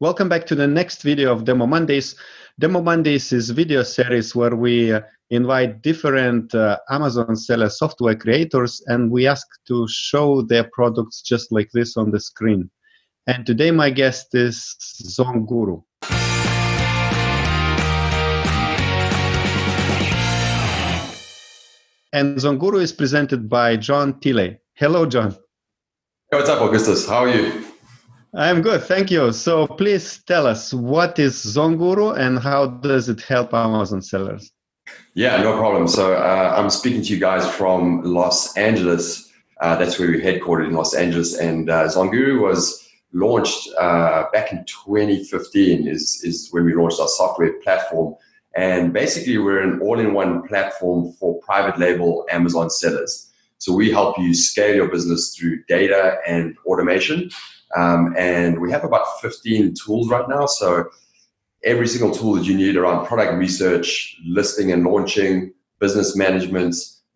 Welcome back to the next video of Demo Mondays. Demo Mondays is a video series where we invite different Amazon seller software creators and we ask to show their products just like this on the screen. And today my guest is ZonGuru. And ZonGuru is presented by John Tilley. Hello, John. Hey, what's up, Augustus? How are you? I'm good, thank you. So please tell us, what is ZonGuru and how does it help Amazon sellers? Yeah, no problem. So I'm speaking to you guys from Los Angeles. That's where we're headquartered in Los Angeles. And ZonGuru was launched back in 2015 is when we launched our software platform. And basically, we're an all-in-one platform for private label Amazon sellers. So we help you scale your business through data and automation. And we have about 15 tools right now. So every single tool that you need around product research, listing and launching, business management,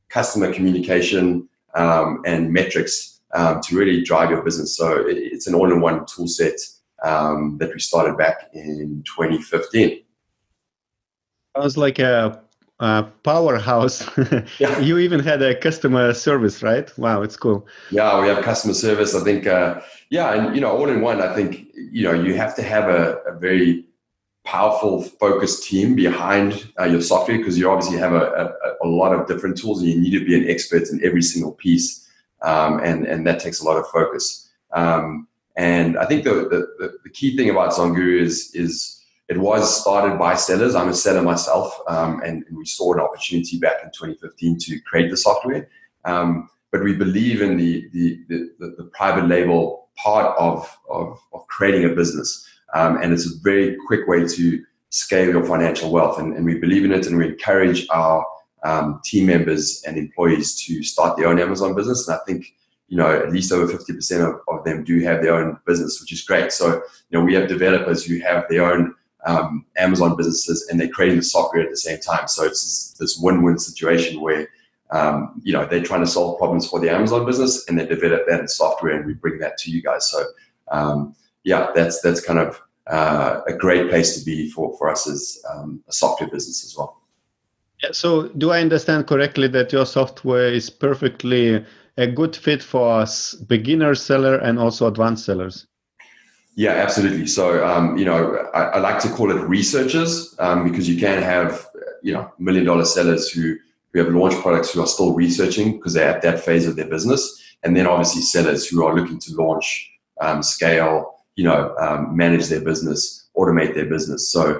customer communication, and metrics to really drive your business. So it's an all-in-one tool set that we started back in 2015. Sounds like a powerhouse. Yeah. You even had a customer service, right? Wow, it's cool. Yeah, we have customer service. I think, and all in one. I think you have to have a very powerful, focused team behind your software because you obviously have a lot of different tools, and you need to be an expert in every single piece, and that takes a lot of focus. And I think the key thing about ZonGuru is it was started by sellers. I'm a seller myself, and we saw an opportunity back in 2015 to create the software. But we believe in the private label part of creating a business. And it's a very quick way to scale your financial wealth. And we believe in it, and we encourage our team members and employees to start their own Amazon business. And I think at least over 50% of them do have their own business, which is great. So we have developers who have their own Amazon businesses, and they're creating the software at the same time. So it's this win-win situation where they're trying to solve problems for the Amazon business, and they develop that in software, and we bring that to you guys. So that's kind of a great place to be for us as a software business as well. Yeah, so do I understand correctly that your software is perfectly a good fit for us beginner seller and also advanced sellers? Yeah, absolutely. So, I like to call it researchers because you can have, $1 million sellers who have launched products who are still researching because they're at that phase of their business. And then obviously sellers who are looking to launch, scale, manage their business, automate their business. So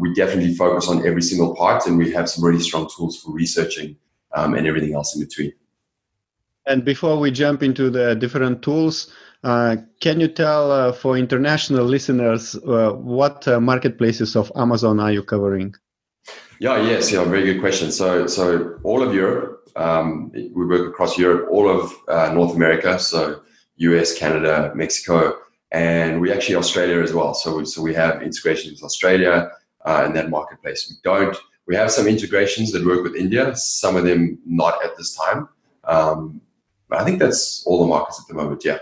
we definitely focus on every single part, and we have some really strong tools for researching and everything else in between. And before we jump into the different tools, can you tell for international listeners what marketplaces of Amazon are you covering? Yes, very good question. So all of Europe, we work across Europe, all of North America, so US, Canada, Mexico, and we actually Australia as well. So we have integrations with Australia in that marketplace. We have some integrations that work with India, some of them not at this time. But I think that's all the markets at the moment, yeah.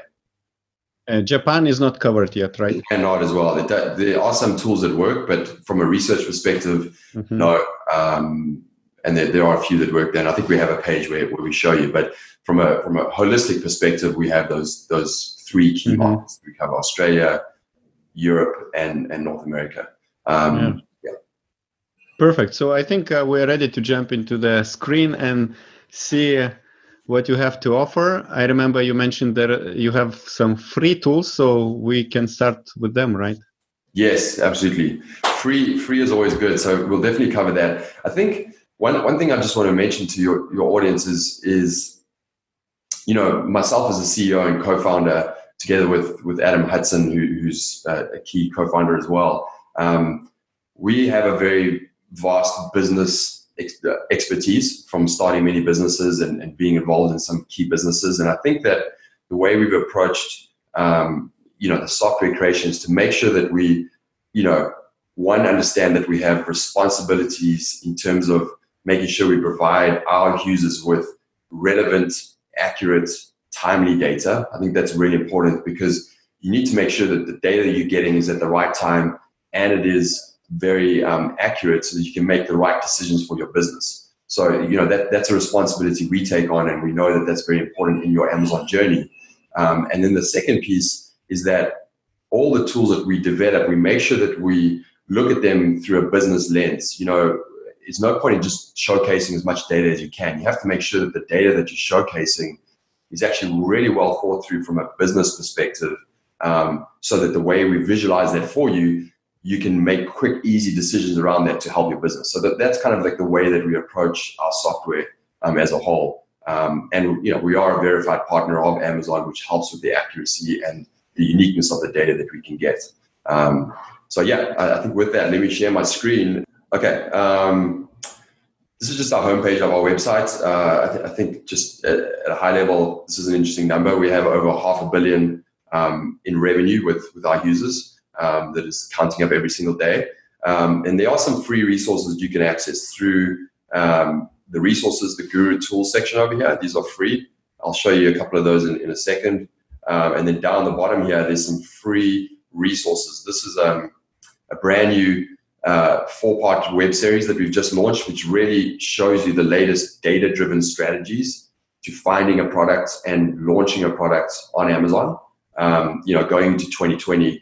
Japan is not covered yet, right? And not as well. There are some tools that work, but from a research perspective, no. And there are a few that work there. And I think we have a page where we show you. But from a holistic perspective, we have those three key markets. We cover Australia, Europe, and North America. Yeah. Perfect. So I think we're ready to jump into the screen and see what you have to offer. I remember you mentioned that you have some free tools, so we can start with them, right? Yes, absolutely. Free is always good, so we'll definitely cover that. I think one thing I just want to mention to your audience is myself as a CEO and co-founder, together with Adam Hudson, who's a key co-founder as well. We have a very vast business expertise from starting many businesses and being involved in some key businesses. And I think that the way we've approached, the software creation is to make sure that we, understand that we have responsibilities in terms of making sure we provide our users with relevant, accurate, timely data. I think that's really important because, you need to make sure that the data that you're getting is at the right time and it is very accurate so that you can make the right decisions for your business. So, that's a responsibility we take on, and we know that that's very important in your Amazon journey. And then the second piece is that all the tools that we develop, we make sure that we look at them through a business lens. It's no point in just showcasing as much data as you can. You have to make sure that the data that you're showcasing is actually really well thought through from a business perspective, so that the way we visualize that for you, you can make quick, easy decisions around that to help your business. So that's kind of like the way that we approach our software as a whole. And we are a verified partner of Amazon, which helps with the accuracy and the uniqueness of the data that we can get. So yeah, I think with that, let me share my screen. Okay. This is just our homepage of our website. I think just at a high level, this is an interesting number. We have over 500 million in revenue with our users. That is counting up every single day. And there are some free resources you can access through the resources, the Guru Tools section over here. These are free. I'll show you a couple of those in a second. And then down the bottom here, there's some free resources. This is a brand new 4-part web series that we've just launched, which really shows you the latest data-driven strategies to finding a product and launching a product on Amazon. Going into 2020,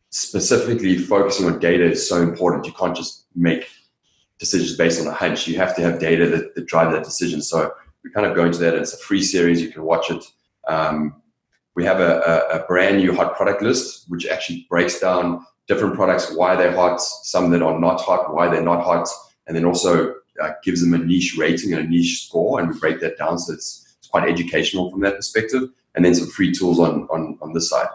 specifically focusing on data is so important. You can't just make decisions based on a hunch. You have to have data that drive that decision. So we kind of go into that. It's a free series. You can watch it. We have a brand new hot product list, which actually breaks down different products, why they're hot, some that are not hot, why they're not hot, and then also gives them a niche rating and a niche score, and we break that down. So it's quite educational from that perspective. And then some free tools on this side.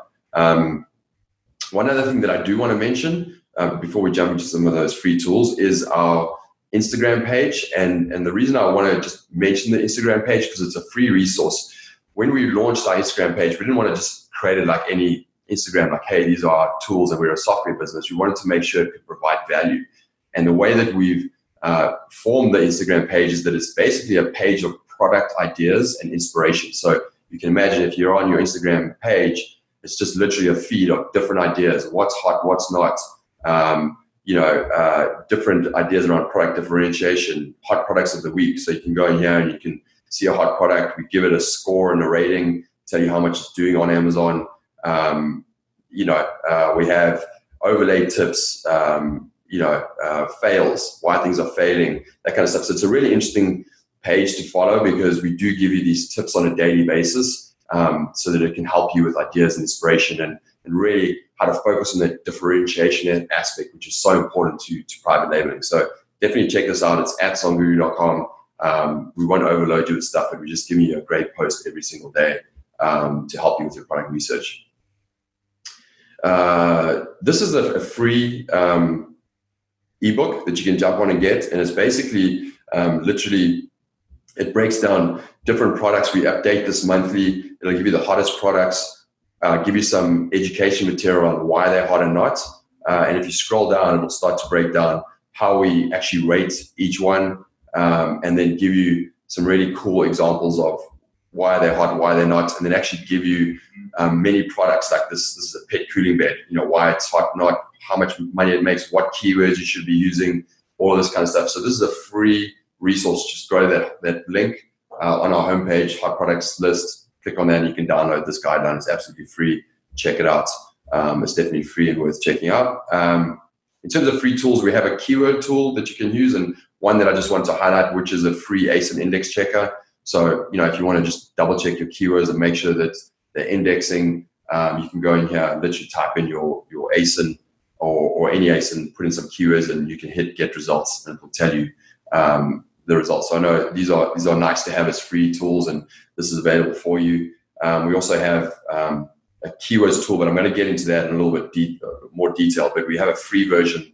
One other thing that I do want to mention before we jump into some of those free tools is our Instagram page. And the reason I want to just mention the Instagram page, because it's a free resource. When we launched our Instagram page, we didn't want to just create it like any Instagram, like, hey, these are our tools and we're a software business. We wanted to make sure it could provide value. And the way that we've formed the Instagram page is that it's basically a page of product ideas and inspiration. So you can imagine if you're on your Instagram page, it's just literally a feed of different ideas, what's hot, what's not, different ideas around product differentiation, hot products of the week. So you can go in here and you can see a hot product. We give it a score and a rating, tell you how much it's doing on Amazon. We have overlay tips, fails, why things are failing, that kind of stuff. So it's a really interesting page to follow because we do give you these tips on a daily basis. So that it can help you with ideas and inspiration and really how to focus on that differentiation aspect, which is so important to private labeling. So definitely check this out. It's at songguru.com. We won't overload you with stuff, but we're just giving you a great post every single day to help you with your product research. This is a free ebook that you can jump on and get. And it's basically literally, it breaks down different products. We update this monthly. It'll give you the hottest products, give you some education material on why they're hot and not. And if you scroll down, it'll start to break down how we actually rate each one, and then give you some really cool examples of why they're hot and why they're not, and then actually give you many products like this. This is a pet cooling bed, why it's hot, not, how much money it makes, what keywords you should be using, all this kind of stuff. So this is a free resource. Just go to that link on our homepage, hot products list, click on that and you can download this guideline. It's absolutely free. Check it out. It's definitely free and worth checking out. In terms of free tools, we have a keyword tool that you can use, and one that I just want to highlight, which is a free ASIN index checker. So, if you want to just double check your keywords and make sure that they're indexing, you can go in here and literally type in your ASIN or any ASIN, put in some keywords, and you can hit get results, and it will tell you the results. So I know these are nice to have as free tools, and this is available for you. We also have a keywords tool, but I'm going to get into that in a little bit more detail. But we have a free version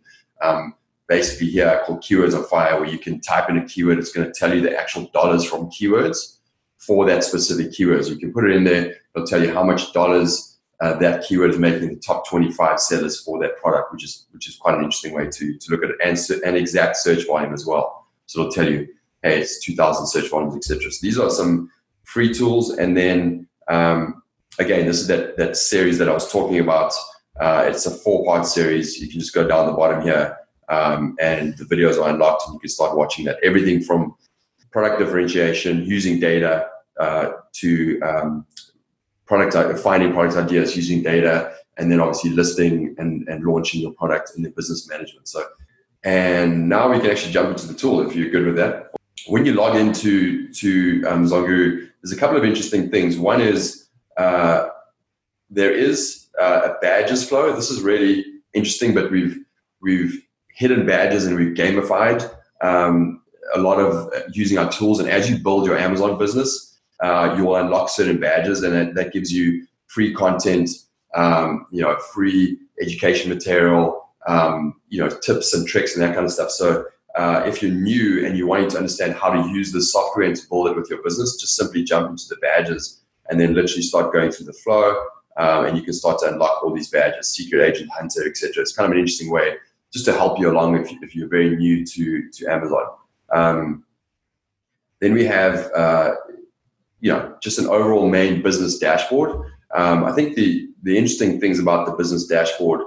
basically here called Keywords on Fire, where you can type in a keyword. It's going to tell you the actual dollars from keywords for that specific keyword. So you can put it in there. It'll tell you how much dollars that keyword is making the top 25 sellers for that product, which is quite an interesting way to look at it, and exact search volume as well. So it'll tell you, hey, it's 2,000 search volumes, etc. So these are some free tools. And then again, this is that series that I was talking about. It's a 4-part series. You can just go down the bottom here, and the videos are unlocked, and you can start watching that. Everything from product differentiation, using data, to finding product ideas using data, and then obviously listing and launching your product in the business management. So, and now we can actually jump into the tool if you're good with that. When you log into Zonguru, there's a couple of interesting things. One is there is a badges flow. This is really interesting, but we've hidden badges and we've gamified a lot of using our tools. And as you build your Amazon business, you will unlock certain badges, and that gives you free content, free education material, tips and tricks and that kind of stuff. So if you're new and you're wanting to understand how to use the software and to build it with your business, just simply jump into the badges and then literally start going through the flow, and you can start to unlock all these badges, secret agent, hunter, etc. It's kind of an interesting way just to help you along if you're very new to Amazon. Then we have just an overall main business dashboard. I think the interesting things about the business dashboard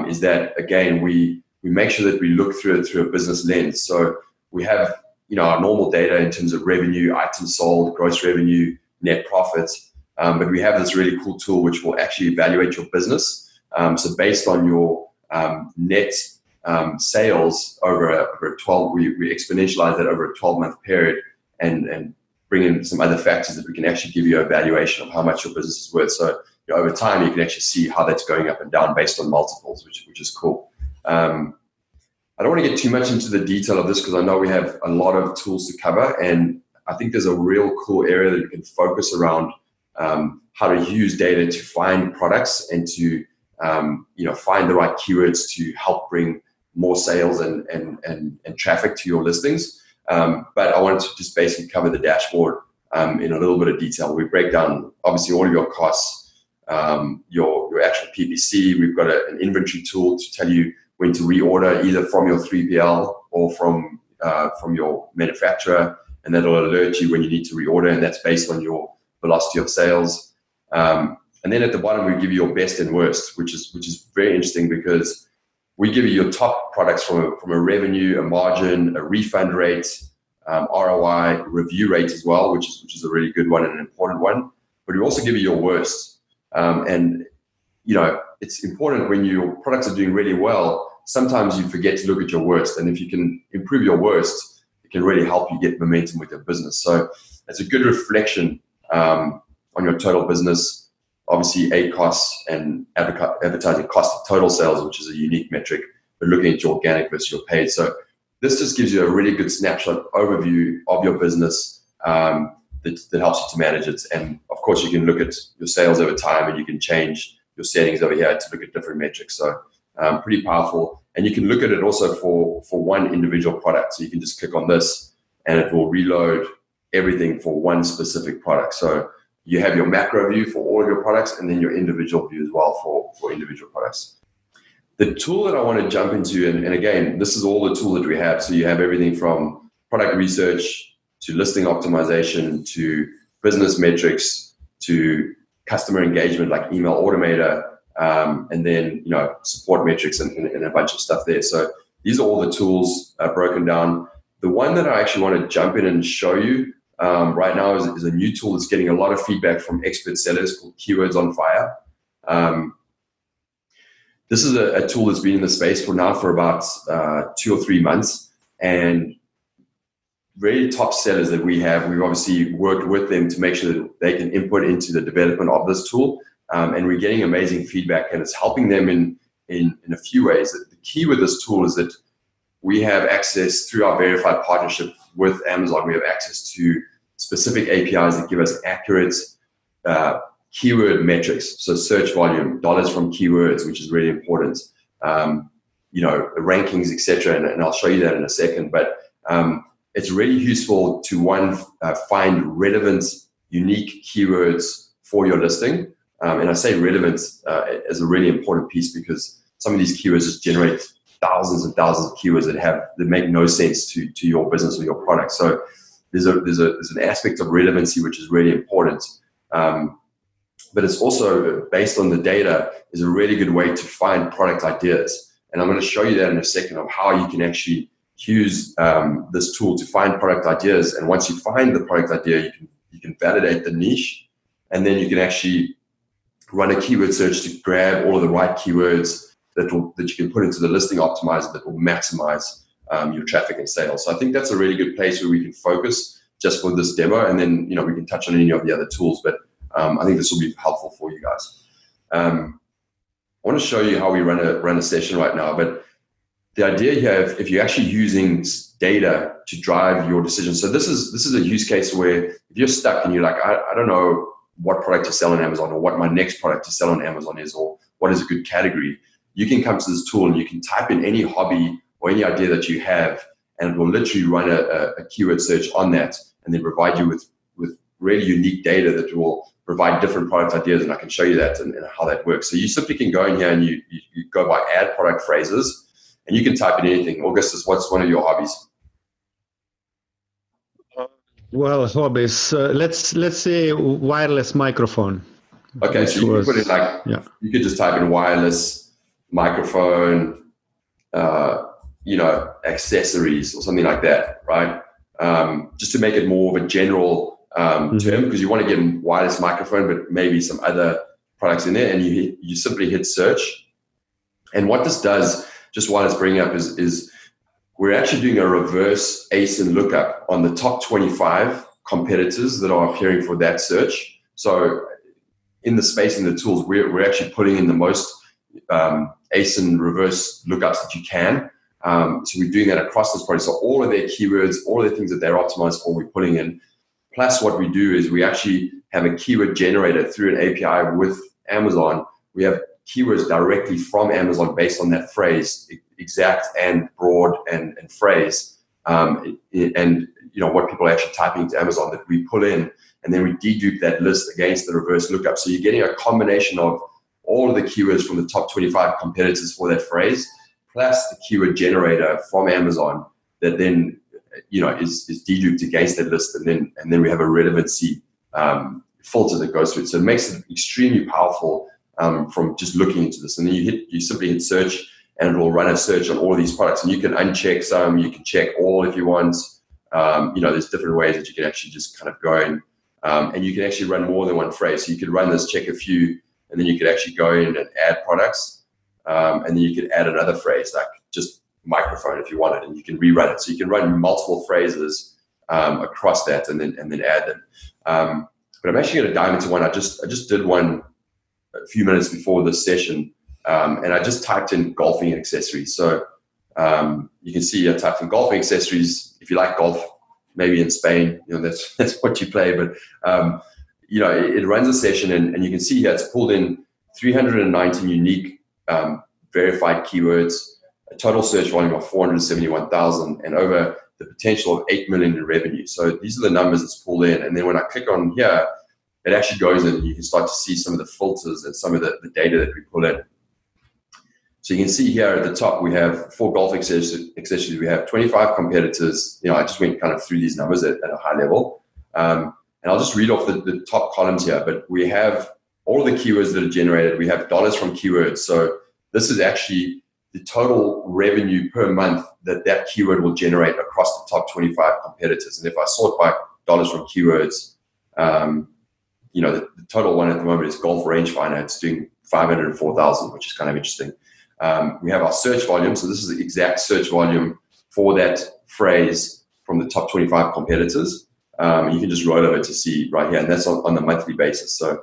is that, again, we make sure that we look through it through a business lens. So we have our normal data in terms of revenue, items sold, gross revenue, net profits, but we have this really cool tool which will actually evaluate your business. So based on your net sales over a 12, we exponentialize that over a 12-month period and bring in some other factors that we can actually give you a valuation of how much your business is worth. So over time, you can actually see how that's going up and down based on multiples, which is cool. I don't want to get too much into the detail of this because I know we have a lot of tools to cover, and I think there's a real cool area that you can focus around how to use data to find products and to find the right keywords to help bring more sales and traffic to your listings. But I wanted to just basically cover the dashboard in a little bit of detail. We break down obviously all of your costs, your actual PPC. We've got an inventory tool to tell you when to reorder either from your 3PL or from your manufacturer, and that'll alert you when you need to reorder, and that's based on your velocity of sales. And then at the bottom, we give you your best and worst, which is very interesting because we give you your top products from a revenue, a margin, a refund rate, ROI, review rate as well, which is a really good one and an important one. But we also give you your worst. And it's important when your products are doing really well, sometimes you forget to look at your worst. And if you can improve your worst, it can really help you get momentum with your business. So it's a good reflection on your total business. Obviously, ACoS and advertising cost of total sales, which is a unique metric, but looking at your organic versus your paid. So this just gives you a really good snapshot overview of your business that helps you to manage it. And of course, you can look at your sales over time, and you can change your settings over here to look at different metrics. So pretty powerful. And you can look at it also for one individual product. So you can just click on this, and it will reload everything for one specific product. So you have your macro view for all of your products, and then your individual view as well for individual products. The tool that I want to jump into, and again, this is all the tool that we have. So you have everything from product research to listing optimization to business metrics to customer engagement like email automator, and then support metrics and a bunch of stuff there. So these are all the tools broken down. The one that I actually want to jump in and show you right now is a new tool that's getting a lot of feedback from expert sellers called Keywords on Fire. This is a tool that's been in the space for about 2 or 3 months, and really top sellers that we've obviously worked with them to make sure that they can input into the development of this tool, and we're getting amazing feedback, and it's helping them in a few ways. The key with this tool is that we have access through our verified partnership with Amazon. We have access to specific APIs that give us accurate keyword metrics. So search volume, dollars from keywords, which is really important, rankings, etc. And I'll show you that in a second. But it's really useful to find relevant, unique keywords for your listing. And I say relevant as a really important piece because some of these keywords just generate thousands and thousands of keywords that make no sense to your business or your product. So there's an aspect of relevancy which is really important. but it's also based on the data is a really good way to find product ideas. And I'm going to show you that in a second of how you can actually use this tool to find product ideas. And once you find the product idea, you can validate the niche, and then you can actually run a keyword search to grab all of the right keywords that you can put into the listing optimizer that will maximize your traffic and sales. So I think that's a really good place where we can focus just for this demo, and then we can touch on any of the other tools. But I think this will be helpful for you guys. I want to show you how we run a session right now. But the idea here, if you're actually using data to drive your decision, so this is a use case where if you're stuck and you're like, I don't know what product to sell on Amazon, or what my next product to sell on Amazon is, or what is a good category, you can come to this tool and you can type in any hobby or any idea that you have, and it will literally run a keyword search on that, and then provide you with really unique data that will provide different product ideas. And I can show you that and how that works. So you simply can go in here and you go by add product phrases, and you can type in anything. Augustus, what's one of your hobbies? Well, hobbies. Let's say wireless microphone. Okay, so you can put in you could just type in wireless microphone, accessories or something like that, right? Just to make it more of a general term, because you want to get wireless microphone, but maybe some other products in there, and you simply hit search. And what this does, just while it's bringing up, is we're actually doing a reverse ASIN lookup on the top 25 competitors that are appearing for that search. So in the space in the tools, we're actually putting in the most ASIN reverse lookups that you can. So we're doing that across this product. So all of their keywords, all of the things that they're optimized for, we're putting in. Plus what we do is we actually have a keyword generator through an API with Amazon. We have keywords directly from Amazon based on that phrase, exact and broad and phrase, and what people are actually typing into Amazon that we pull in, and then we dedupe that list against the reverse lookup. So you're getting a combination of all of the keywords from the top 25 competitors for that phrase, plus the keyword generator from Amazon that then is deduped against that list, and then we have a relevancy filter that goes through it. So it makes it extremely powerful from just looking into this. And then you simply hit search, and it will run a search on all of these products. And you can uncheck some, you can check all if you want. There's different ways that you can actually just kind of go in, and you can actually run more than one phrase. So you could run this, check a few, and then you could actually go in and add products, and then you could add another phrase like just microphone if you wanted, and you can rerun it. So you can run multiple phrases across that, and then add them. But I'm actually going to dive into one. I just did one a few minutes before this session, and I just typed in golfing accessories. So you can see I typed in golfing accessories. If you like golf, maybe in Spain, that's what you play. But it runs a session, and you can see here it's pulled in 319 unique verified keywords, a total search volume of 471,000, and over the potential of 8 million in revenue. So these are the numbers it's pulled in. And then when I click on here, it actually goes in, and you can start to see some of the filters and some of the data that we pull in. So you can see here at the top, we have for golf accessories, we have 25 competitors. I just went kind of through these numbers at a high level. And I'll just read off the top columns here, but we have all of the keywords that are generated. We have dollars from keywords. So this is actually the total revenue per month that keyword will generate across the top 25 competitors. And if I sort by dollars from keywords, the total one at the moment is golf rangefinder. It's doing 504,000, which is kind of interesting. We have our search volume. So this is the exact search volume for that phrase from the top 25 competitors. You can just roll over to see right here, and that's on the monthly basis. So,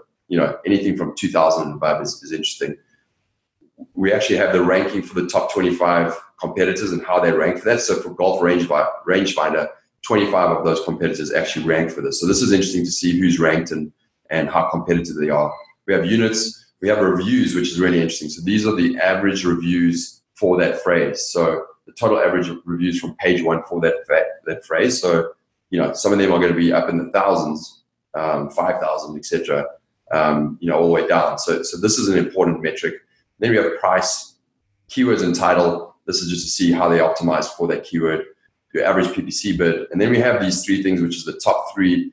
anything from 2,000 and above is interesting. We actually have the ranking for the top 25 competitors and how they rank for that. So for golf rangefinder, 25 of those competitors actually rank for this. So this is interesting to see who's ranked and how competitive they are. We have units. We have reviews, which is really interesting. So these are the average reviews for that phrase. So the total average reviews from page 1 for that phrase. So, some of them are going to be up in the thousands, 5,000, etc. All the way down. So this is an important metric. Then we have price, keywords, and title. This is just to see how they optimize for that keyword, your average PPC bid. And then we have these three things, which is the top $3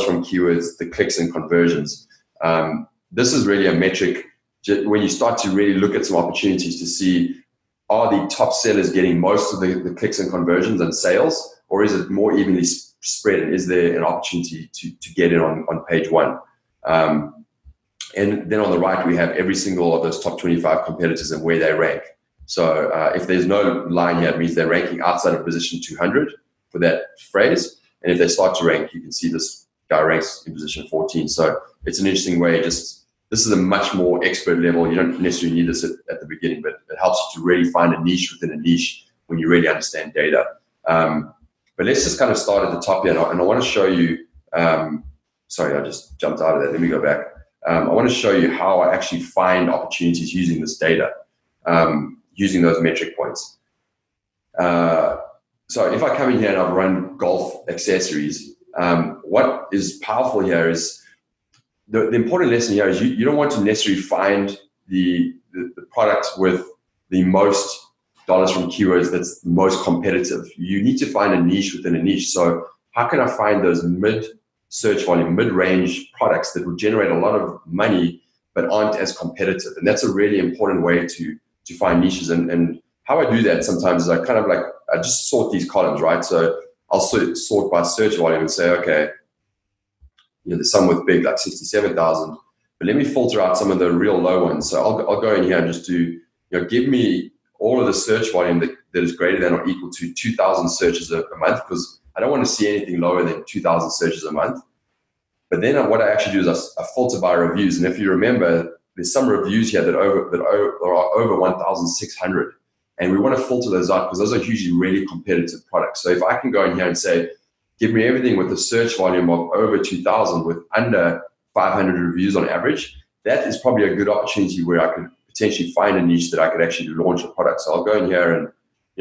from keywords, the clicks, and conversions. this is really a metric when you start to really look at some opportunities to see, are the top sellers getting most of the clicks and conversions and sales, or is it more evenly spread? And is there an opportunity to get in on page one? And then on the right, we have every single of those top 25 competitors and where they rank. So if there's no line here, it means they're ranking outside of position 200 for that phrase. And if they start to rank, you can see this guy ranks in position 14. So it's an interesting way. This is a much more expert level. You don't necessarily need this at the beginning, but it helps you to really find a niche within a niche when you really understand data. But let's just kind of start at the top here. And I want to show you, sorry, I just jumped out of that. Let me go back. I want to show you how I actually find opportunities using this data, using those metric points. So if I come in here and I've run golf accessories, what is powerful here is the important lesson here is you don't want to necessarily find the product with the most dollars from keywords that's the most competitive. You need to find a niche within a niche. So how can I find those mid-search volume, mid-range products that will generate a lot of money but aren't as competitive? And that's a really important way to find niches. And how I do that sometimes is I just sort these columns, right? So I'll sort by search volume and say, okay, there's some with big, like 67,000, but let me filter out some of the real low ones. So I'll go in here and just do, give me all of the search volume that is greater than or equal to 2,000 searches a month, because I don't want to see anything lower than 2,000 searches a month. But then what I actually do is I filter by reviews. And if you remember, there's some reviews here that are over 1,600. And we want to filter those out because those are usually really competitive products. So if I can go in here and say, give me everything with a search volume of over 2,000 with under 500 reviews on average, that is probably a good opportunity where I could potentially find a niche that I could actually launch a product. So I'll go in here and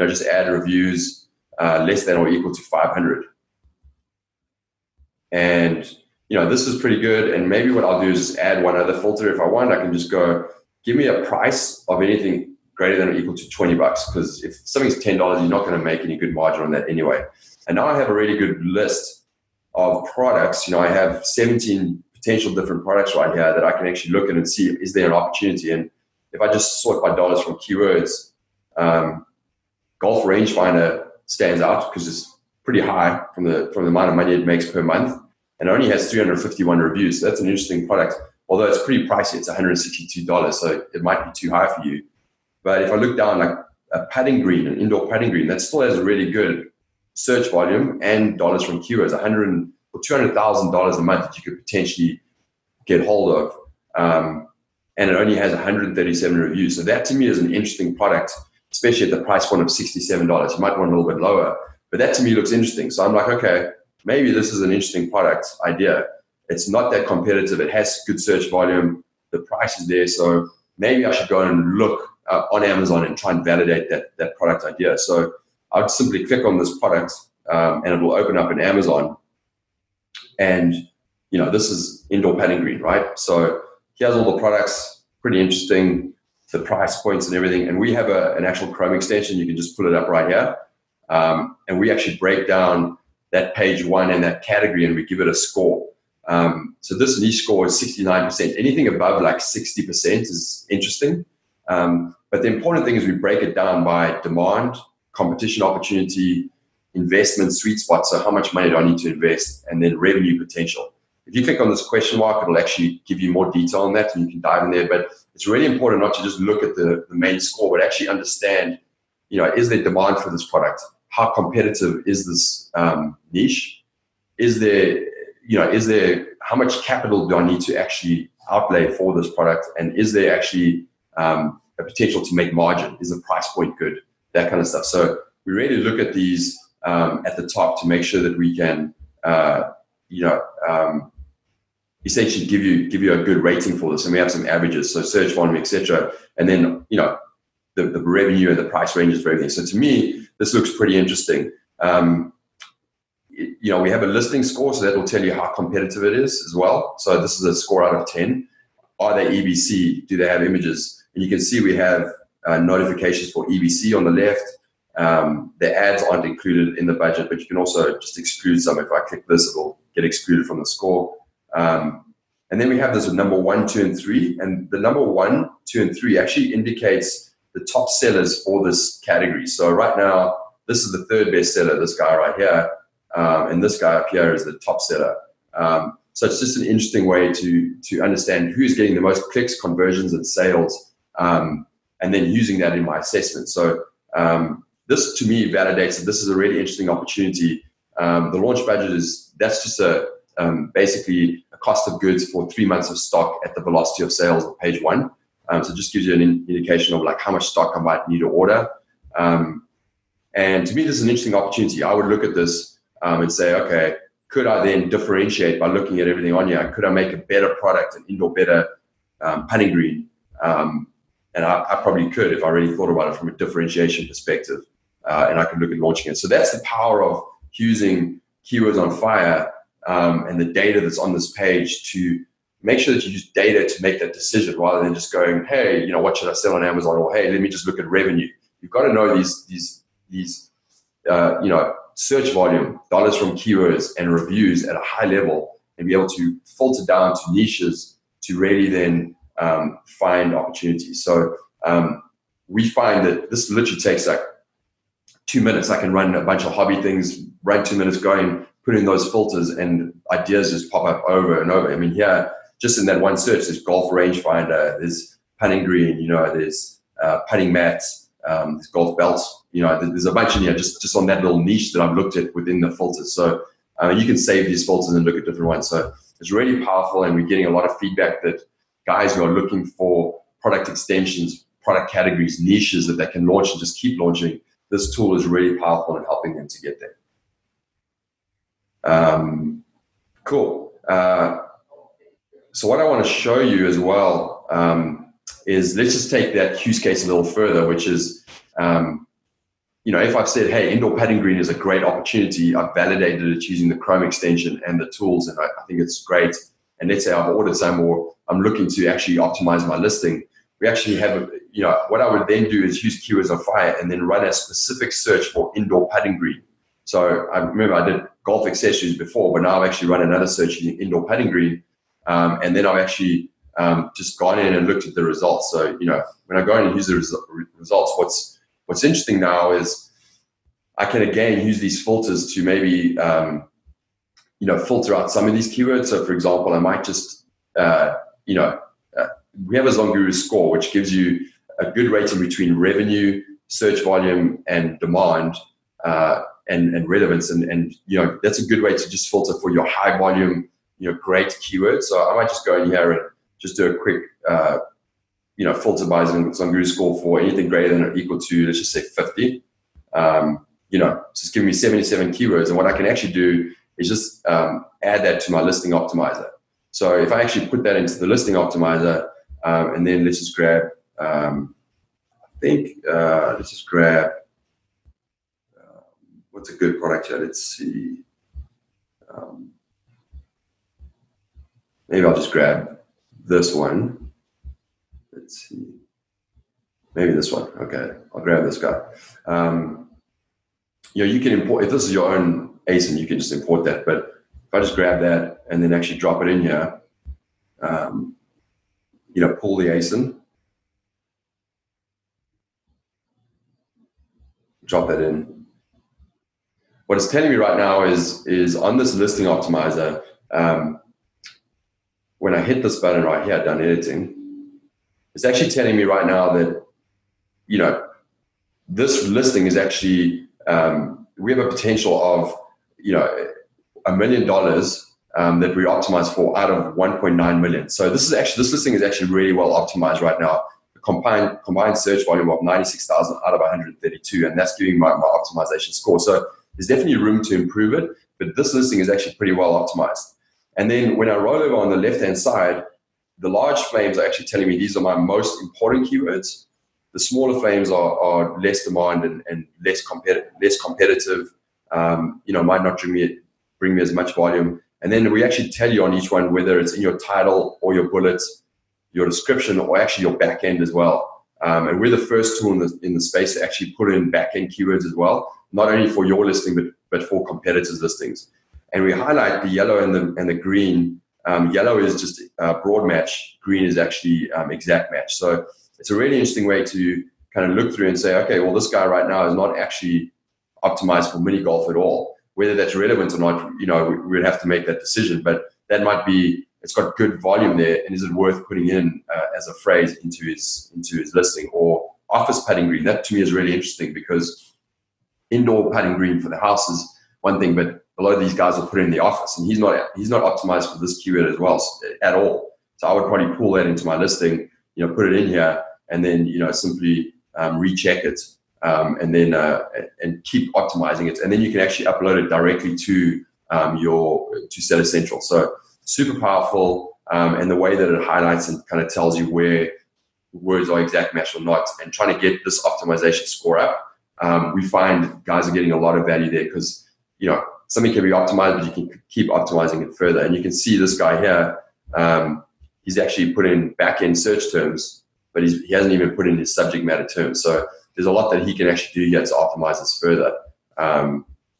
just add reviews less than or equal to 500. And this is pretty good. And maybe what I'll do is just add one other filter. If I want, I can just go, give me a price of anything greater than or equal to $20, because if something's $10, you're not going to make any good margin on that anyway. And now I have a really good list of products. I have 17 potential different products right here that I can actually look at and see, is there an opportunity? And if I just sort by dollars from keywords, Golf Rangefinder stands out because it's pretty high from the amount of money it makes per month, and it only has 351 reviews. So that's an interesting product, although it's pretty pricey. It's $162, so it might be too high for you. But if I look down, like a putting green, an indoor putting green, that still has a really good search volume and dollars from keywords, $100,000 or $200,000 a month that you could potentially get hold of. And it only has 137 reviews. So that to me is an interesting product, especially at the price point of $67. You might want a little bit lower, but that to me looks interesting. So I'm like, okay, maybe this is an interesting product idea. It's not that competitive. It has good search volume. The price is there. So maybe I should go and look on Amazon and try and validate that product idea. So I would simply click on this product and it will open up in Amazon. And, this is indoor putting green, right? So here's all the products, pretty interesting, the price points and everything. And we have an actual Chrome extension. You can just pull it up right here. And we actually break down that page one and that category and we give it a score. So this niche score is 69%. Anything above like 60% is interesting. But the important thing is we break it down by demand, competition opportunity, investment sweet spot. So how much money do I need to invest? And then revenue potential. If you click on this question mark, it'll actually give you more detail on that and you can dive in there. But it's really important not to just look at the main score, but actually understand, is there demand for this product? How competitive is this niche? Is there, how much capital do I need to actually outlay for this product? And is there actually a potential to make margin? Is the price point good? That kind of stuff. So we really look at these at the top to make sure that we can, essentially give you a good rating for this. And we have some averages, so search volume, etc. And then, the revenue and the price ranges for everything. So to me, this looks pretty interesting. We have a listing score, so that will tell you how competitive it is as well. So this is a score out of 10. Are they EBC? Do they have images? And you can see we have notifications for EBC on the left. The ads aren't included in the budget, but you can also just exclude some. If I click this, it will get excluded from the score. And And then we have this number 1, 2, and 3. And the number 1, 2, and 3 actually indicates the top sellers for this category. So right now, this is the third best seller, this guy right here. And this guy up here is the top seller. So it's just an interesting way to understand who's getting the most clicks, conversions, and sales, and then using that in my assessment. So this, to me, validates that this is a really interesting opportunity. The launch budget that's just basically a cost of goods for 3 months of stock at the velocity of sales on page 1. So it just gives you an indication of like how much stock I might need to order. And to me, this is an interesting opportunity. I would look at this and say, okay, could I then differentiate by looking at everything on here? Could I make a better product, an indoor better putting green? And I probably could if I really thought about it from a differentiation perspective. And I could look at launching it. So that's the power of using Keywords on Fire and the data that's on this page to make sure that you use data to make that decision rather than just going, hey, what should I sell on Amazon? Or hey, let me just look at revenue. You've got to know these search volume, dollars from keywords and reviews at a high level, and be able to filter down to niches to really then find opportunities. So we find that this literally takes like 2 minutes. I can run a bunch of hobby things, run 2 minutes, going, put in those filters, and ideas just pop up over and over. I mean, here, just in that one search, there's golf rangefinder, there's putting green, there's putting mats, there's golf belts, there's a bunch in here just on that little niche that I've looked at within the filters. So you can save these filters and look at different ones. So it's really powerful, and we're getting a lot of feedback that guys who are looking for product extensions, product categories, niches that they can launch and just keep launching, this tool is really powerful in helping them to get there. Cool. So what I want to show you as well is, let's just take that use case a little further, which is, if I've said, hey, indoor putting green is a great opportunity, I've validated it using the Chrome extension and the tools, and I think it's great. And let's say I've ordered some, or I'm looking to actually optimize my listing. We actually have, what I would then do is use Keywords on Fire and then run a specific search for indoor putting green. So I remember I did golf accessories before, but now I've actually run another search using indoor putting green. And then I've actually just gone in and looked at the results. So, when I go in and use the results, what's interesting now is I can again use these filters to maybe, filter out some of these keywords. So for example, I might just, we have a Zonguru score, which gives you a good rating between revenue, search volume, and demand, and relevance. And that's a good way to just filter for your high volume, great keywords. So I might just go in here and just do a quick, filter by Zonguru score for anything greater than or equal to, let's just say 50. Just give me 77 keywords. And what I can actually do is just add that to my listing optimizer. So if I actually put that into the listing optimizer, and then let's just grab, let's just grab, what's a good product here? Let's see. Maybe I'll just grab this one. Let's see. Maybe this one. Okay, I'll grab this guy. You can import, if this is your own ASIN, you can just import that. But if I just grab that and then actually drop it in here, pull the ASIN, drop that in. What it's telling me right now is on this listing optimizer, when I hit this button right here, done editing, it's actually telling me right now that, this listing is actually, we have a potential of, $1 million that we optimize for out of 1.9 million. So this listing is actually really well optimized right now. The combined search volume of 96,000 out of 132, and that's giving my optimization score. So there's definitely room to improve it, but this listing is actually pretty well optimized. And then when I roll over on the left-hand side, the large flames are actually telling me these are my most important keywords. The smaller flames are less demand and less competitive. Might not bring me as much volume. And then we actually tell you on each one whether it's in your title or your bullets, your description, or actually your back end as well. And we're the first tool in the space to actually put in back end keywords as well, not only for your listing but for competitors' listings. And we highlight the yellow and the green Yellow is just broad match. Green is actually exact match. So it's a really interesting way to kind of look through and say, okay, well, this guy right now is not actually optimized for mini golf at all. Whether that's relevant or not, we would have to make that decision. But that might be, it's got good volume there, and is it worth putting in as a phrase into his listing? Or office putting green. That to me is really interesting, because indoor putting green for the house is one thing, but a lot of these guys will put it in the office, and he's not optimized for this keyword as well at all. So I would probably pull that into my listing, put it in here, and then simply recheck it, and then and keep optimizing it, and then you can actually upload it directly to to Seller Central. So super powerful, and the way that it highlights and kind of tells you where words are exact match or not, and trying to get this optimization score up. We find guys are getting a lot of value there, because something can be optimized, but you can keep optimizing it further. And you can see this guy here, he's actually put in back-end search terms, but he hasn't even put in his subject matter terms. So there's a lot that he can actually do here to optimize this further,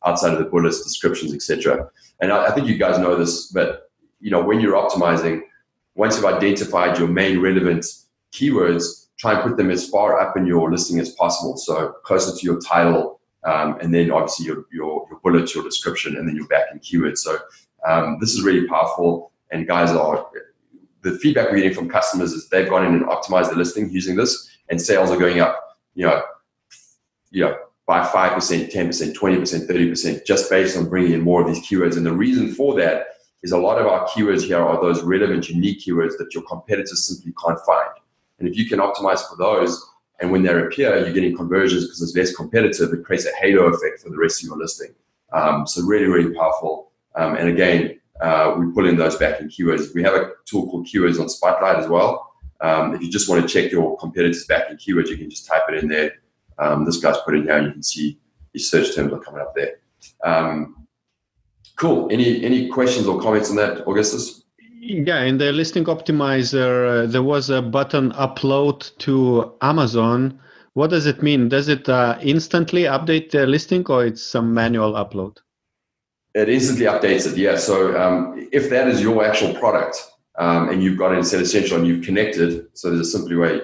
outside of the bullets, descriptions, etc. And I think you guys know this, but when you're optimizing, once you've identified your main relevant keywords, try and put them as far up in your listing as possible. So closer to your title, and then obviously your bullets, your description, and then your back-end keywords. So this is really powerful. And guys, the feedback we're getting from customers is they've gone in and optimized the listing using this, and sales are going up, by 5%, 10%, 20%, 30%, just based on bringing in more of these keywords. And the reason for that is a lot of our keywords here are those relevant, unique keywords that your competitors simply can't find. And if you can optimize for those, and when they appear, you're getting conversions because it's less competitive, it creates a halo effect for the rest of your listing. So really, really powerful. And again, we pull in those back-end keywords. We have a tool called Keywords on Spotlight as well. If you just want to check your competitors' back-end keywords, you can just type it in there. This guy's put in here, and you can see his search terms are coming up there. Cool. Any questions or comments on that, Augustus? Yeah, in the listing optimizer, there was a button upload to Amazon. What does it mean? Does it instantly update the listing, or it's some manual upload? It instantly updates it, yeah. So if that is your actual product, and you've got it in Seller Central and you've connected, so there's a simple way,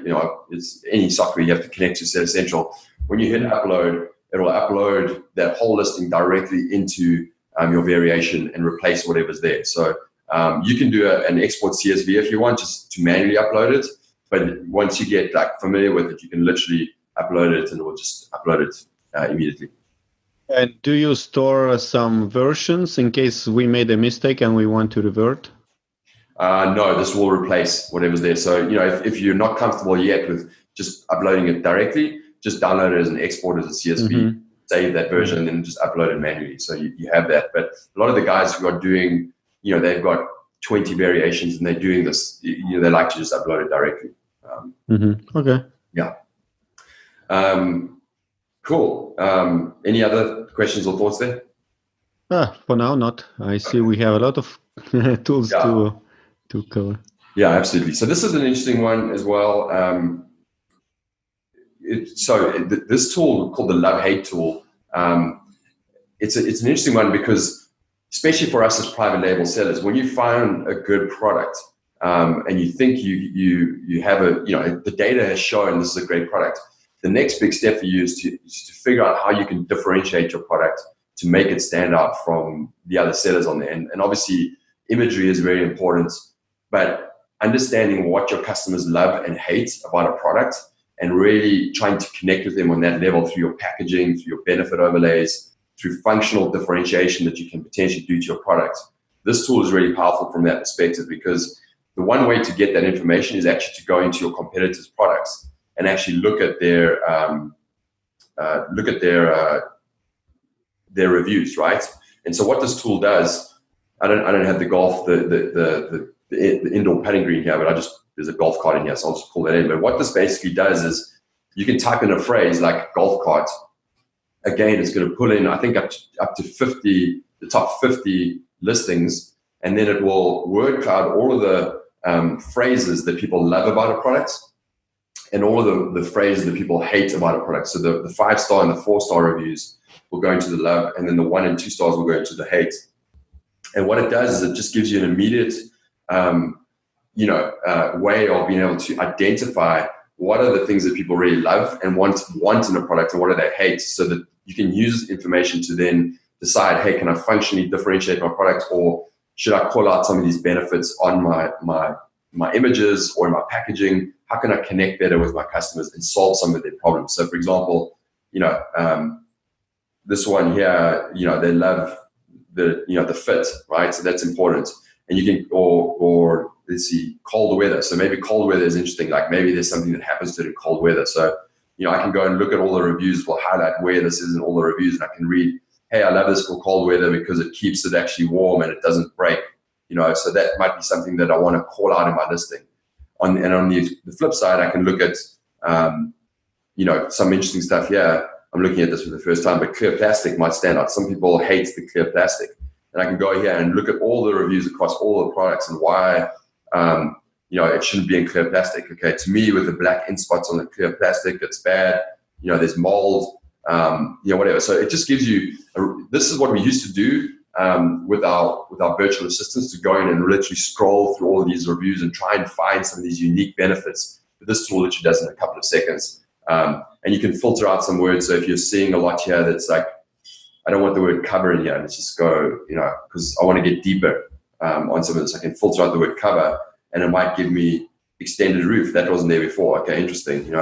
it's any software you have to connect to Seller Central. When you hit upload, it'll upload that whole listing directly into your variation and replace whatever's there. So you can do an export CSV if you want, just to manually upload it. But once you get familiar with it, you can literally upload it, and it will just upload it immediately. And do you store some versions in case we made a mistake and we want to revert? No, this will replace whatever's there. So, if you're not comfortable yet with just uploading it directly, just download it as an export, as a CSV, save that version, and then just upload it manually. So you have that. But a lot of the guys who are doing, they've got 20 variations and they're doing this, they like to just upload it directly. Okay. Yeah. Cool. Any other questions or thoughts there? For now, not. I see we have a lot of tools to cover. Yeah, absolutely. So this is an interesting one as well. This tool called the Love-Hate tool, it's an interesting one, because especially for us as private label sellers, when you find a good product, and you think you have the data has shown this is a great product, the next big step for you is to figure out how you can differentiate your product to make it stand out from the other sellers on there. And obviously imagery is very important, but understanding what your customers love and hate about a product, and really trying to connect with them on that level through your packaging, through your benefit overlays, through functional differentiation that you can potentially do to your product. This tool is really powerful from that perspective, because the one way to get that information is actually to go into your competitors' products and actually look at their reviews, right? And so what this tool does, I don't have the golf, the indoor putting green here, but there's a golf cart in here, so I'll just pull that in. But what this basically does is you can type in a phrase like golf cart. Again, it's going to pull in, I think, up to 50, the top 50 listings, and then it will word cloud all of the phrases that people love about a product, and all of the phrases that people hate about a product. So the 5-star and the 4-star reviews will go into the love, and then the 1 and 2 stars will go into the hate. And what it does is it just gives you an immediate way of being able to identify what are the things that people really love and want in a product, and what do they hate, so that you can use information to then decide, hey, can I functionally differentiate my product, or should I call out some of these benefits on my images or in my packaging? How can I connect better with my customers and solve some of their problems? So, for example, this one here, they love the fit, right? So that's important. And you can, or let's see, cold weather. So maybe cold weather is interesting. Like maybe there's something that happens to it in cold weather. So, I can go and look at all the reviews, will highlight where this is in all the reviews, and I can read, hey, I love this for cold weather because it keeps it actually warm and it doesn't break. So that might be something that I want to call out in my listing. On the flip side, I can look at, some interesting stuff here. I'm looking at this for the first time, but clear plastic might stand out. Some people hate the clear plastic. And I can go here and look at all the reviews across all the products and why, it shouldn't be in clear plastic. Okay, to me, with the black ink spots on the clear plastic, it's bad. There's mold, whatever. So it just gives you, this is what we used to do with our virtual assistants, to go in and literally scroll through all of these reviews and try and find some of these unique benefits. But this tool literally does in a couple of seconds. And you can filter out some words. So if you're seeing a lot here that's like, I don't want the word cover in here, let's just go, because I want to get deeper on some of this. I can filter out the word cover, and it might give me extended roof. That wasn't there before. Okay, interesting.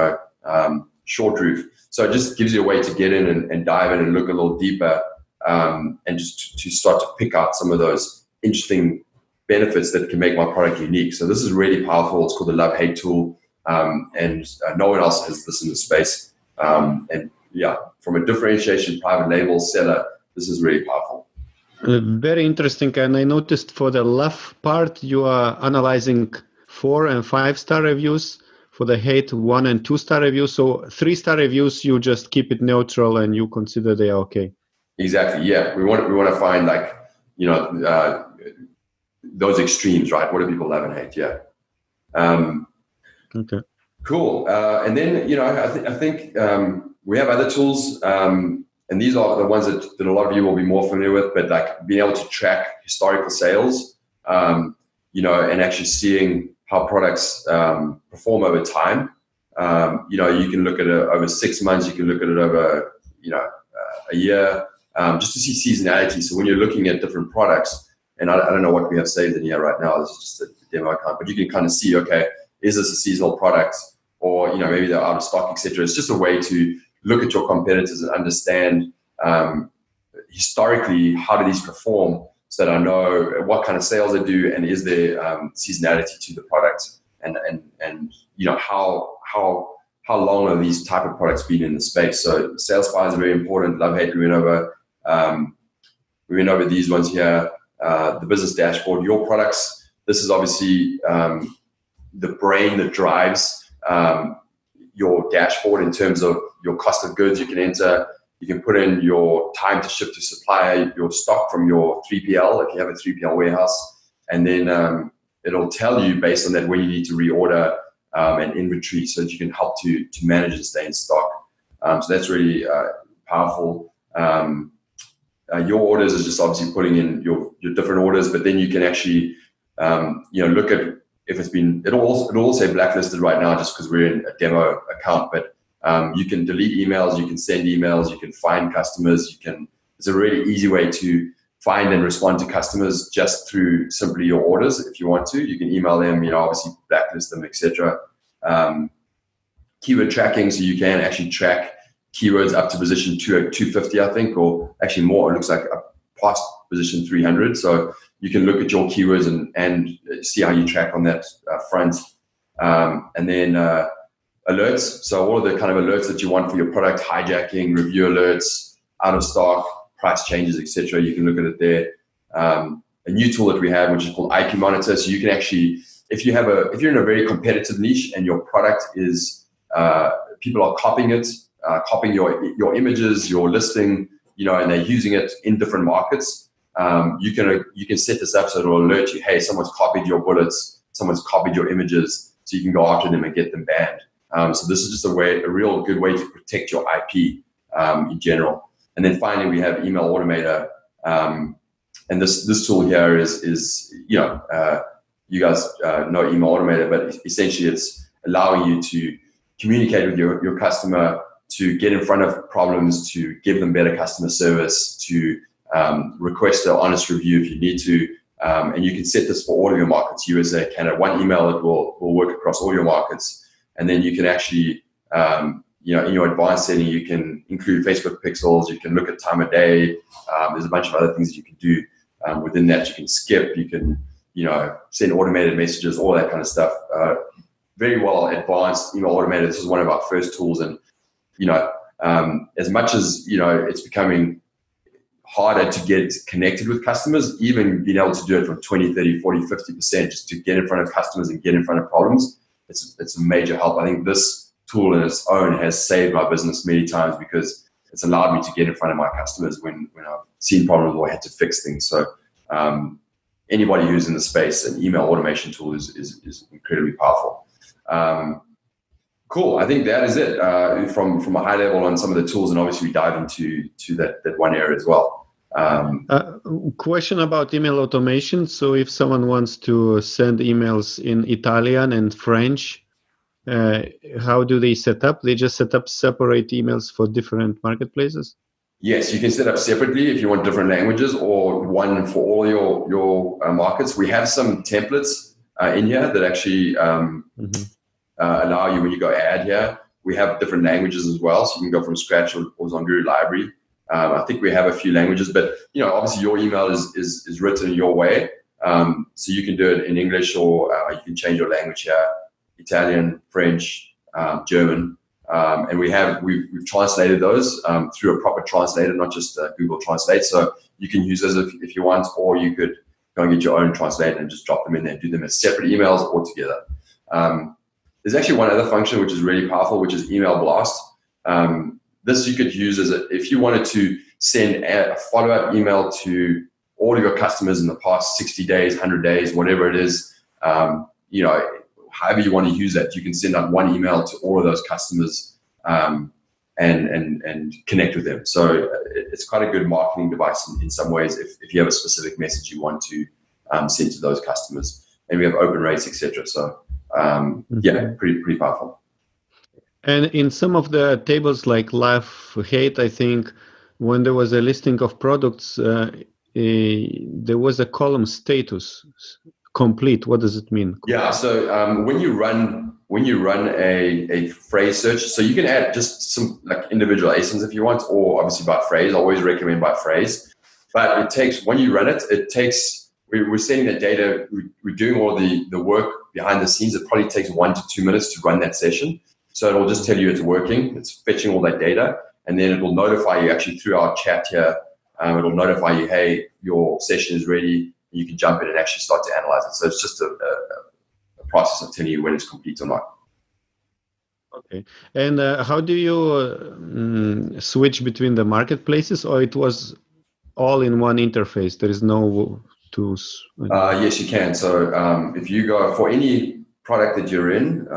Short roof. So it just gives you a way to get in and dive in and look a little deeper, and just to start to pick out some of those interesting benefits that can make my product unique. So this is really powerful. It's called the Love-Hate tool, and no one else has this in the space. From a differentiation private label seller, this is really powerful. Very interesting. And I noticed for the love part, you are analyzing 4 and 5 star reviews. For the hate, 1 and 2 star reviews. So 3 star reviews, you just keep it neutral and you consider they are okay. Exactly. Yeah, we want to find those extremes, right? What do people love and hate? Yeah. Okay. Cool. And then I think we have other tools, and these are the ones that a lot of you will be more familiar with. But like being able to track historical sales, and actually seeing how products perform over time. You can look at it over 6 months. You can look at it over a year, just to see seasonality. So when you're looking at different products, and I don't know what we have saved in here right now. This is just a demo account, but you can kind of see, okay, is this a seasonal product, or maybe they're out of stock, etc. It's just a way to look at your competitors and understand historically how do these perform, so that I know what kind of sales they do, and is there seasonality to the product, and how long are these type of products been in the space. So sales files are very important. Love-Hate, we went over these ones here. The business dashboard, your products. This is obviously the brain that drives your dashboard in terms of your cost of goods. You can enter. You can put in your time to ship to supplier, your stock from your 3PL, if you have a 3PL warehouse, and then it'll tell you based on that when you need to reorder and inventory, so that you can help to manage and stay in stock. So that's really powerful. Your orders is just obviously putting in your different orders, but then you can actually look at if it's been. It'll all say blacklisted right now just because we're in a demo account, but you can delete emails, you can send emails, you can find customers, it's a really easy way to find and respond to customers just through simply your orders. If you want to, you can email them, obviously blacklist them, etc. Keyword tracking, so you can actually track keywords up to position 250, I think, or actually more. It looks like past position 300. So you can look at your keywords and see how you track on that front. And then alerts, so all of the kind of alerts that you want for your product, hijacking, review alerts, out of stock, price changes, etc. You can look at it there. A new tool that we have, which is called IP Monitor, so you can actually, if you're in a very competitive niche and your product is people are copying it, copying your images, your listing, and they're using it in different markets, you can set this up so it'll alert you, hey, someone's copied your bullets, someone's copied your images, so you can go after them and get them banned. So this is just a real good way to protect your IP in general. And then finally, we have Email Automator, and this tool here is you guys know Email Automator, but essentially it's allowing you to communicate with your customer, to get in front of problems, to give them better customer service, to request an honest review if you need to. And you can set this for all of your markets. USA, Canada, one email that will work across all your markets. And then you can actually, in your advanced setting, you can include Facebook pixels. You can look at time of day. There's a bunch of other things that you can do within that. You can skip. You can, send automated messages, all that kind of stuff. Very well advanced Email Automator. This is one of our first tools. And, as much as, it's becoming harder to get connected with customers, even being able to do it from 20, 30, 40, 50% just to get in front of customers and get in front of problems, it's a major help. I think this tool in its own has saved my business many times because it's allowed me to get in front of my customers when I've seen problems or I had to fix things. So anybody who's in the space, an email automation tool is incredibly powerful. Cool. I think that is it from a high level on some of the tools, and obviously we dive into that one area as well. Question about email automation. So if someone wants to send emails in Italian and French, how do they set up? They just set up separate emails for different marketplaces? Yes, you can set up separately if you want different languages, or one for all your markets. We have some templates in here that actually allow you, when you go add here, we have different languages as well. So you can go from scratch or Zonguru library. I think we have a few languages, but obviously your email is written your way. So you can do it in English, or you can change your language here: Italian, French, German. And we've translated those through a proper translator, not just Google Translate. So you can use those if you want, or you could go and get your own translator and just drop them in there, do them as separate emails or together. There's actually one other function which is really powerful, which is Email Blast. This you could use if you wanted to send a follow-up email to all of your customers in the past 60 days, 100 days, whatever it is, however you want to use that, you can send out one email to all of those customers and connect with them. So it's quite a good marketing device in some ways if you have a specific message you want to send to those customers. And we have open rates, etc. So pretty powerful. And in some of the tables like Love Hate, I think when there was a listing of products, there was a column status complete. What does it mean? Yeah. So when you run a phrase search, so you can add just some like individual ASINs if you want, or obviously by phrase. I always recommend by phrase. But when you run it, we're sending the data. We're doing all the work behind the scenes. It probably takes 1 to 2 minutes to run that session. So it will just tell you it's working. It's fetching all that data, and then it will notify you actually through our chat here. It will notify you, hey, your session is ready. You can jump in and actually start to analyze it. So it's just a process of telling you when it's complete or not. Okay. And how do you switch between the marketplaces, or it was all in one interface? There is no tools. Yes, you can. So if you go for any product that you're in,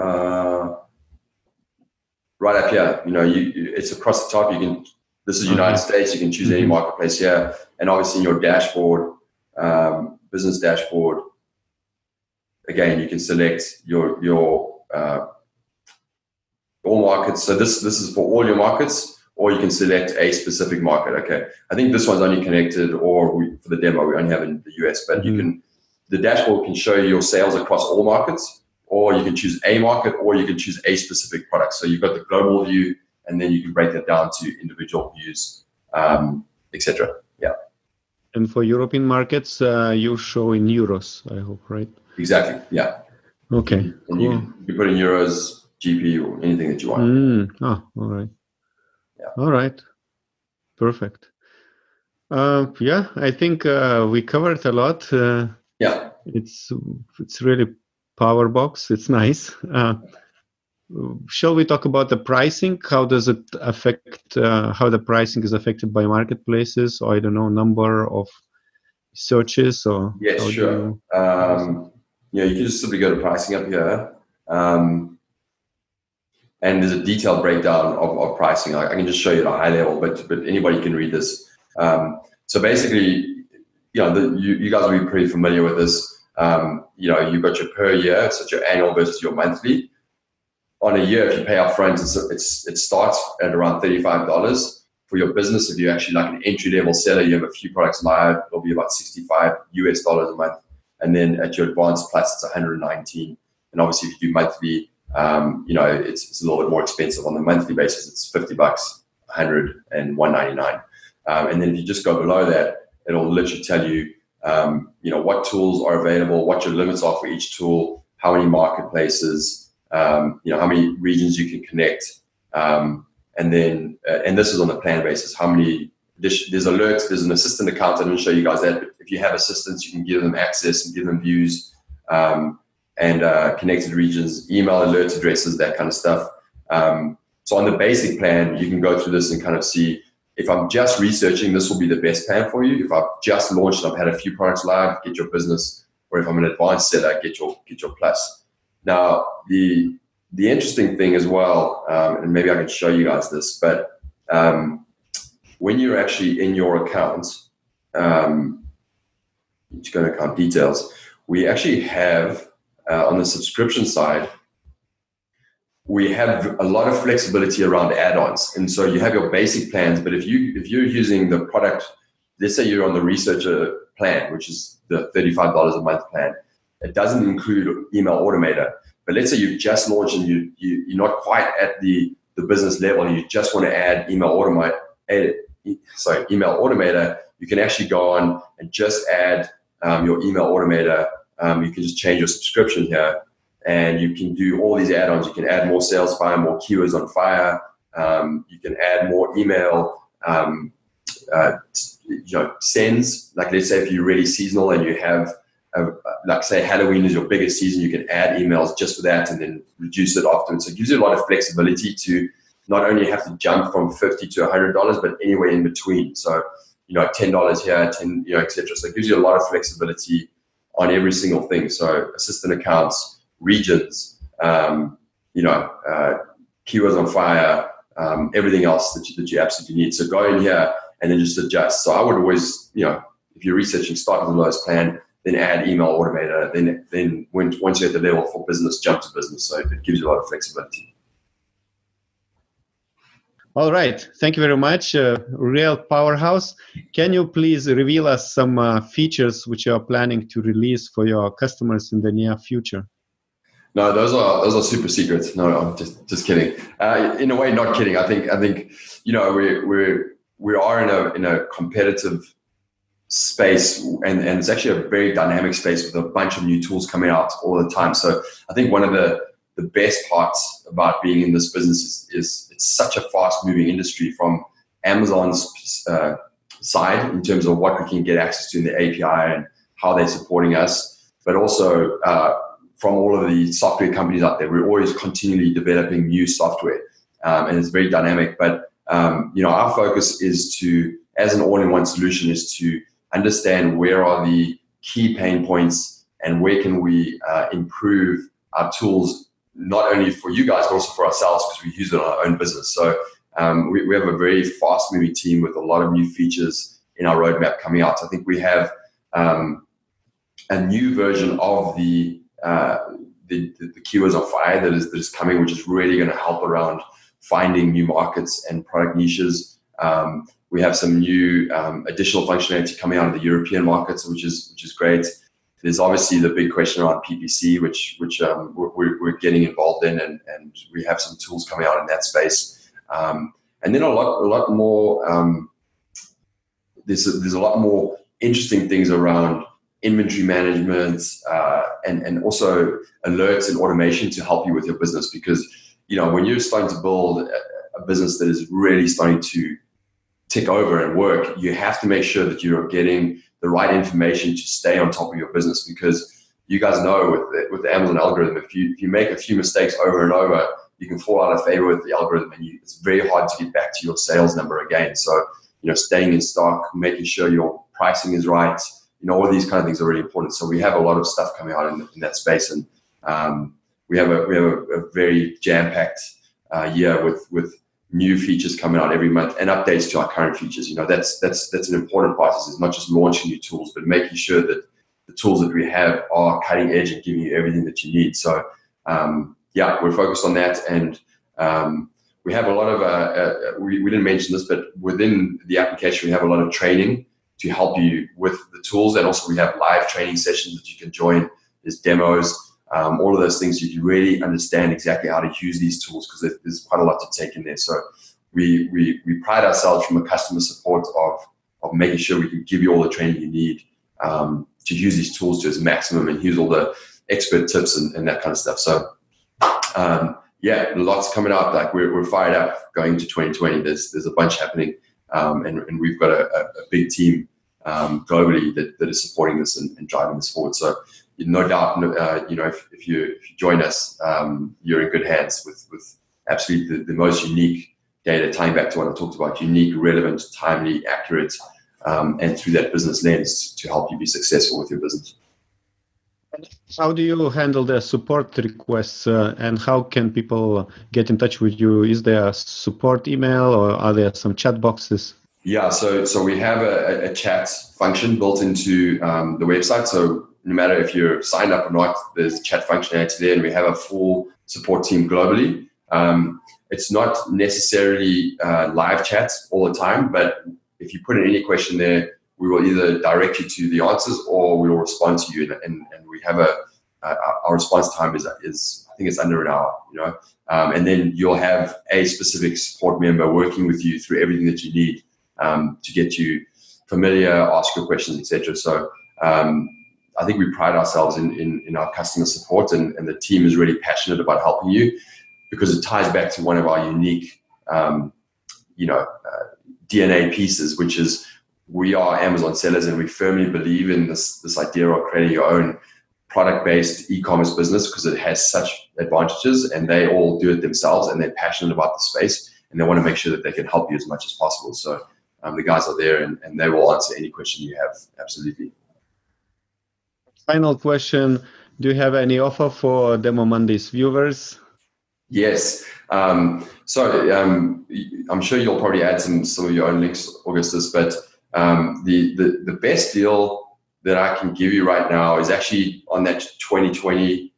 right up here, it's across the top. This is United States. You can choose any marketplace here, and obviously in your dashboard, business dashboard, again, you can select your all markets. So this is for all your markets, or you can select a specific market. Okay, I think this one's only connected, or for the demo we only have in the US, but the dashboard can show you your sales across all markets, or you can choose a market, or you can choose a specific product. So you've got the global view, and then you can break that down to individual views, etc. Yeah. And for European markets, you show in euros, I hope, right? Exactly. Yeah. Okay. And cool. you put in euros, GP, or anything that you want. All right. Yeah. All right. Perfect. I think we covered a lot. Yeah. It's really power box. It's nice. Shall we talk about the pricing? How does it affect, how the pricing is affected by marketplaces, or I don't know, number of searches, or? Yes, sure. You can just simply go to pricing up here. And there's a detailed breakdown of pricing. I can just show you at a high level, but anybody can read this. So basically, you guys will be pretty familiar with this. You've got your per year, so it's your annual versus your monthly. On a year, if you pay up front, it starts at around $35. For your business, if you're actually like an entry-level seller, you have a few products live, it'll be about $65 a month. And then at your advanced plus, it's $119. And obviously, if you do monthly, it's a little bit more expensive. On the monthly basis, it's $50, $100, and $199. And then if you just go below that, it'll literally tell you, what tools are available, what your limits are for each tool, how many marketplaces, how many regions you can connect. And then, and this is on the plan basis, how many, there's alerts, there's an assistant account. I didn't show you guys that, but if you have assistants, you can give them access and give them views, and connected regions, email alert addresses, that kind of stuff. So on the basic plan, you can go through this and kind of see, if I'm just researching, this will be the best plan for you. If I've just launched and I've had a few products live, get your business. Or if I'm an advanced seller, get your plus. Now, the interesting thing as well, and maybe I can show you guys this, but when you're actually in your account, just go to account details, we actually have, on the subscription side, we have a lot of flexibility around add-ons. And so you have your basic plans, but if you're using the product, let's say you're on the researcher plan, which is the $35 a month plan, it doesn't include email automator. But let's say you've just launched and you're not quite at the business level, and you just want to add email automator, you can actually go on and just add your email automator. You can just change your subscription here, and you can do all these add-ons. You can add more sales fire, more keywords on fire. You can add more email sends. Like let's say if you're really seasonal and you have, like say Halloween is your biggest season, you can add emails just for that and then reduce it afterwards. So it gives you a lot of flexibility to not only have to jump from $50 to $100, but anywhere in between. So, $10 here, etc. So it gives you a lot of flexibility on every single thing. So assistant accounts, regions, keywords on fire, everything else that you absolutely need. So go in here and then just adjust. So I would always, if you're researching, start with the lowest plan, then add email automator, then once you're at the level for business, jump to business. So it gives you a lot of flexibility. All right. Thank you very much, Real Powerhouse. Can you please reveal us some features which you are planning to release for your customers in the near future? No, those are super secrets. No, I'm just kidding. In a way, not kidding. I think we are in a competitive space, and it's actually a very dynamic space with a bunch of new tools coming out all the time. So I think one of the best parts about being in this business is it's such a fast moving industry from Amazon's side in terms of what we can get access to in the API and how they're supporting us, but also from all of the software companies out there. We're always continually developing new software, and it's very dynamic. But our focus is to, as an all-in-one solution, is to understand where are the key pain points and where can we improve our tools, not only for you guys, but also for ourselves, because we use it in our own business. So we have a very fast-moving team with a lot of new features in our roadmap coming out. I think we have a new version of the keywords on fire that is coming, which is really going to help around finding new markets and product niches. We have some new additional functionality coming out of the European markets, which is great. There's obviously the big question around PPC, which we're getting involved in, and we have some tools coming out in that space. And then a lot more. There's a lot more interesting things around inventory management and also alerts and automation to help you with your business, because when you're starting to build a business that is really starting to tick over and work, you have to make sure that you're getting the right information to stay on top of your business, because you guys know with the Amazon algorithm, if you make a few mistakes over and over, you can fall out of favor with the algorithm, and it's very hard to get back to your sales number again. So staying in stock, making sure your pricing is right, all these kind of things are really important. So we have a lot of stuff coming out in that space, and we have a very jam-packed year with new features coming out every month and updates to our current features. That's an important part. It's not just launching new tools, but making sure that the tools that we have are cutting edge and giving you everything that you need. So yeah, we're focused on that, and we have a lot of we didn't mention this, but within the application we have a lot of training to help you with the tools, and also we have live training sessions that you can join. There's demos, all of those things. You can really understand exactly how to use these tools, because there's quite a lot to take in there. So we pride ourselves from a customer support of making sure we can give you all the training you need to use these tools to its maximum and use all the expert tips and that kind of stuff. So yeah, lots coming up. Like we're fired up going into 2020. There's a bunch happening, and we've got a big team globally that is supporting this and driving this forward. So no doubt, if you join us, you're in good hands with absolutely the most unique data, tying back to what I talked about: unique, relevant, timely, accurate, and through that business lens to help you be successful with your business. How do you handle the support requests, and how can people get in touch with you? Is there a support email, or are there some chat boxes? Yeah, so we have a chat function built into the website. So no matter if you're signed up or not, there's chat functionality there, and we have a full support team globally. It's not necessarily live chats all the time, but if you put in any question there, we will either direct you to the answers or we will respond to you. And we have our response time is I think it's under an hour, and then you'll have a specific support member working with you through everything that you need to get you familiar, ask your questions, etc. So I think we pride ourselves in our customer support, and the team is really passionate about helping you, because it ties back to one of our unique, DNA pieces, which is we are Amazon sellers, and we firmly believe in this idea of creating your own product-based e-commerce business, because it has such advantages, and they all do it themselves, and they're passionate about the space, and they want to make sure that they can help you as much as possible. So the guys are there, and they will answer any question you have. Absolutely. Final question: do you have any offer for Demo Mondays viewers? Yes. So I'm sure you'll probably add some of your own links, Augustus, but the best deal that I can give you right now is actually on that 2020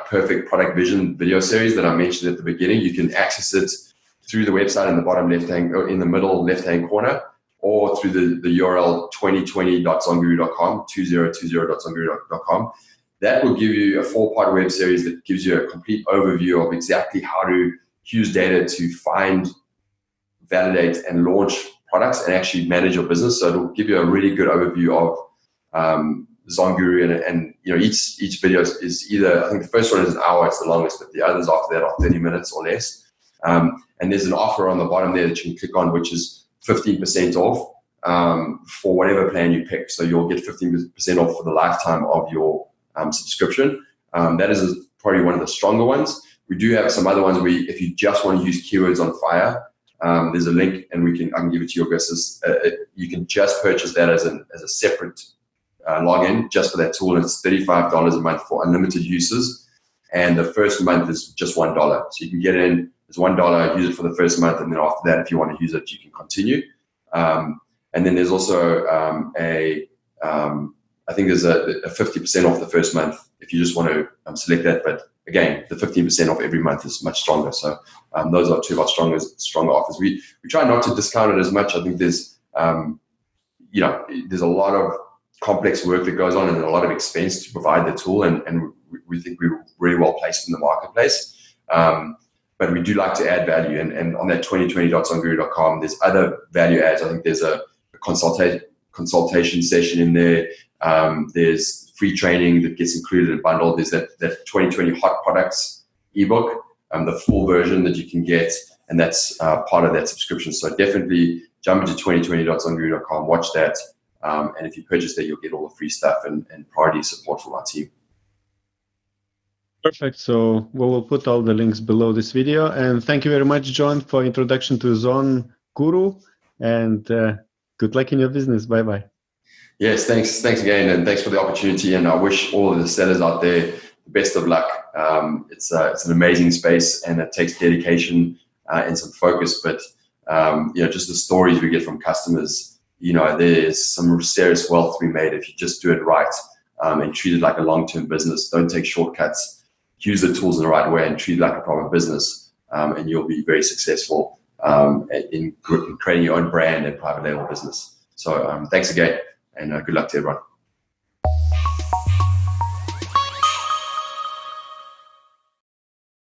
Perfect Product Vision video series that I mentioned at the beginning. You can access it through the website in the bottom left-hand, or in the middle left-hand corner, or through the URL 2020.zonguru.com, 2020.zonguru.com. That will give you a 4-part web series that gives you a complete overview of exactly how to use data to find, validate, and launch products and actually manage your business. So it'll give you a really good overview of Zonguru, and each video is either, I think the first one is an hour, it's the longest, but the others after that are 30 minutes or less. And there's an offer on the bottom there that you can click on, which is 15% off for whatever plan you pick. So you'll get 15% off for the lifetime of your subscription. That is probably one of the stronger ones. We do have some other ones where if you just want to use keywords on fire, there's a link, and I can give it to you, Augustus. You can just purchase that as a separate login just for that tool, and it's $35 a month for unlimited uses, and the first month is just $1. So you can get in, it's $1, use it for the first month, and then after that, if you want to use it, you can continue. And then there's also I think there's a 50% off the first month if you just want to select that. But again, the 15% off every month is much stronger. So those are two of our stronger offers. We try not to discount it as much. I think there's there's a lot of complex work that goes on and a lot of expense to provide the tool, and we think we're really well placed in the marketplace. But we do like to add value, and on that 2020.zonguru.com, there's other value adds. I think there's a consultation session in there. There's free training that gets included and bundled. There's that 2020 hot products ebook, the full version that you can get, and that's part of that subscription. So definitely jump into 2020.zonguru.com, watch that, and if you purchase that, you'll get all the free stuff and priority support from our team. Perfect. So we will put all the links below this video. And thank you very much, John, for introduction to Zonguru, and good luck in your business. Bye-bye. Yes, thanks again, and thanks for the opportunity. And I wish all of the sellers out there the best of luck. It's an amazing space, and it takes dedication and some focus. But just the stories we get from customers, there's some serious wealth to be made if you just do it right. and treat it like a long-term business. Don't take shortcuts. Use the tools in the right way and treat it like a proper business, and you'll be very successful in creating your own brand and private label business. So thanks again, and good luck to everyone.